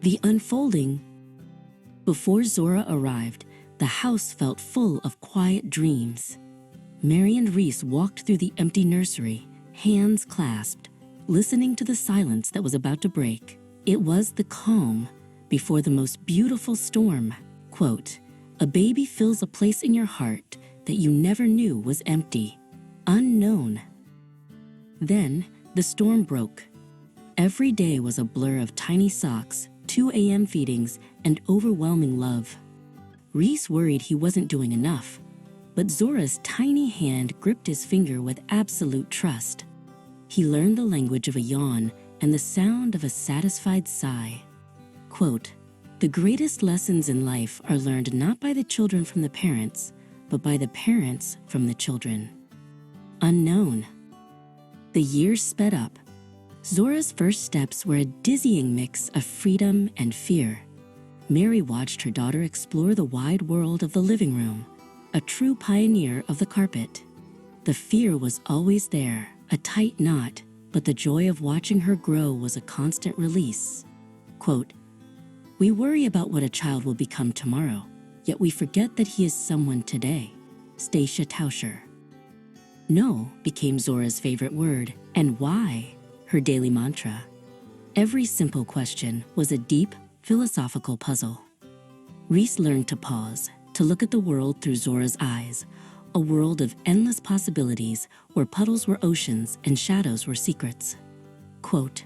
The unfolding. Before Zora arrived, the house felt full of quiet dreams. Mary and Rhys walked through the empty nursery, hands clasped, listening to the silence that was about to break. It was the calm before the most beautiful storm. Quote, "A baby fills a place in your heart that you never knew was empty, unknown." Then the storm broke. Every day was a blur of tiny socks, 2 a.m. feedings, and overwhelming love. Rhys worried he wasn't doing enough, but Zora's tiny hand gripped his finger with absolute trust. He learned the language of a yawn and the sound of a satisfied sigh. Quote, "The greatest lessons in life are learned not by the children from the parents, but by the parents from the children." Unknown. The years sped up. Zora's first steps were a dizzying mix of freedom and fear. Mary watched her daughter explore the wide world of the living room, a true pioneer of the carpet. The fear was always there, a tight knot, but the joy of watching her grow was a constant release. Quote, "We worry about what a child will become tomorrow, yet we forget that he is someone today." Stacia Tauscher. No became Zora's favorite word, and why her daily mantra. Every simple question was a deep, philosophical puzzle. Rhys learned to pause, to look at the world through Zora's eyes, a world of endless possibilities where puddles were oceans and shadows were secrets. Quote,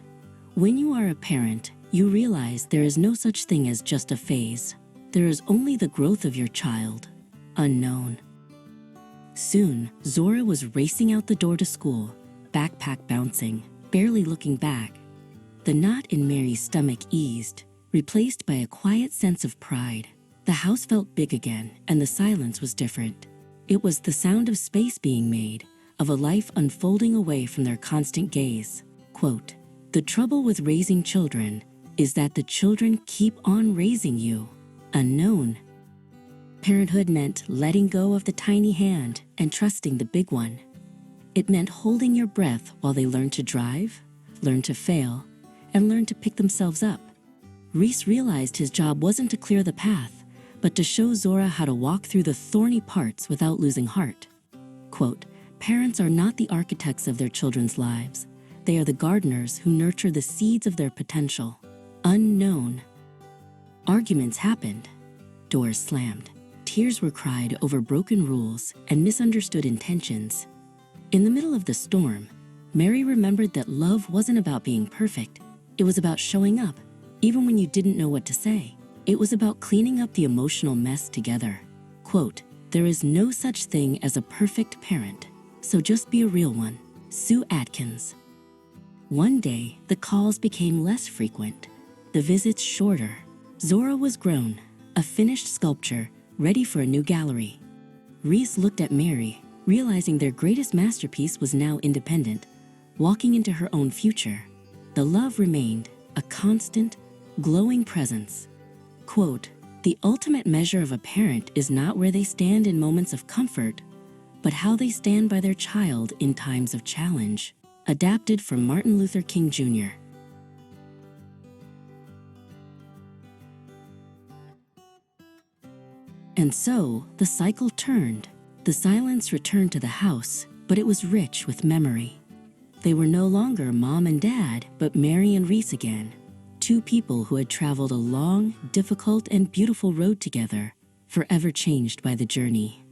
"When you are a parent, you realize there is no such thing as just a phase. There is only the growth of your child, unknown." Soon, Zora was racing out the door to school, backpack bouncing, barely looking back. The knot in Mary's stomach eased, replaced by a quiet sense of pride. The house felt big again, and the silence was different. It was the sound of space being made, of a life unfolding away from their constant gaze. Quote, "The trouble with raising children is that the children keep on raising you, unknown." Parenthood meant letting go of the tiny hand and trusting the big one. It meant holding your breath while they learn to drive, learn to fail, and learn to pick themselves up. Rhys realized his job wasn't to clear the path, but to show Zora how to walk through the thorny parts without losing heart. Quote, "Parents are not the architects of their children's lives. They are the gardeners who nurture the seeds of their potential, unknown." Arguments happened. Doors slammed. Tears were cried over broken rules and misunderstood intentions. In the middle of the storm, Mary remembered that love wasn't about being perfect. It was about showing up, even when you didn't know what to say. It was about cleaning up the emotional mess together. Quote, "There is no such thing as a perfect parent, so just be a real one." Sue Atkins. One day, the calls became less frequent, the visits shorter. Zora was grown, a finished sculpture, ready for a new gallery. Rhys looked at Mary, realizing their greatest masterpiece was now independent, walking into her own future. The love remained, a constant, glowing presence. Quote, "The ultimate measure of a parent is not where they stand in moments of comfort, but how they stand by their child in times of challenge." Adapted from Martin Luther King Jr. And so, the cycle turned. The silence returned to the house, but it was rich with memory. They were no longer mom and dad, but Mary and Rhys again. Two people who had traveled a long, difficult, and beautiful road together, forever changed by the journey.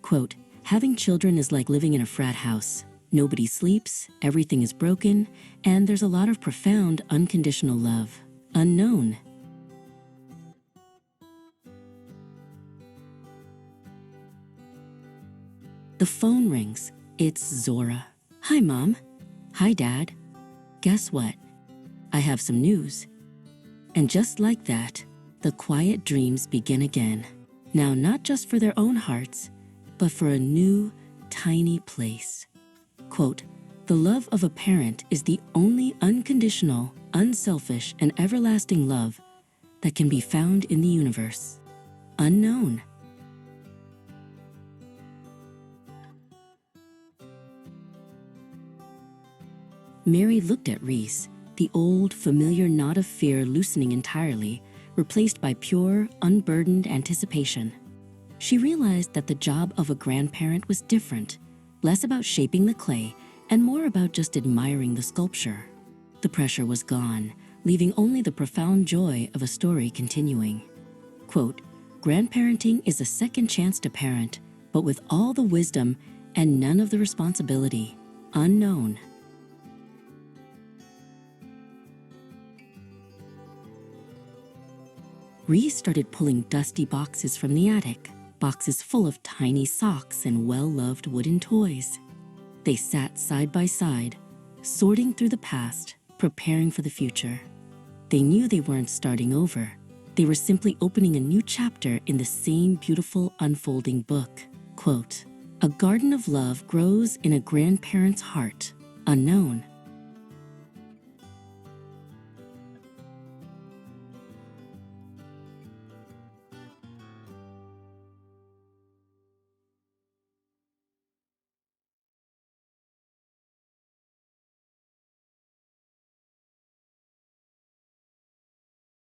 Quote, "Having children is like living in a frat house. Nobody sleeps, everything is broken, and there's a lot of profound, unconditional love, unknown." The phone rings. It's Zora. "Hi, Mom." "Hi, Dad." "Guess what? I have some news." And just like that, the quiet dreams begin again. Now, not just for their own hearts, but for a new, tiny place. Quote, "The love of a parent is the only unconditional, unselfish, and everlasting love that can be found in the universe, unknown." Mary looked at Rhys, the old, familiar knot of fear loosening entirely, replaced by pure, unburdened anticipation. She realized that the job of a grandparent was different, less about shaping the clay and more about just admiring the sculpture. The pressure was gone, leaving only the profound joy of a story continuing. Quote, "Grandparenting is a second chance to parent, but with all the wisdom and none of the responsibility. Unknown." Rhys started pulling dusty boxes from the attic, boxes full of tiny socks and well-loved wooden toys. They sat side by side, sorting through the past, preparing for the future. They knew they weren't starting over. They were simply opening a new chapter in the same beautiful unfolding book. Quote, "A garden of love grows in a grandparent's heart, unknown."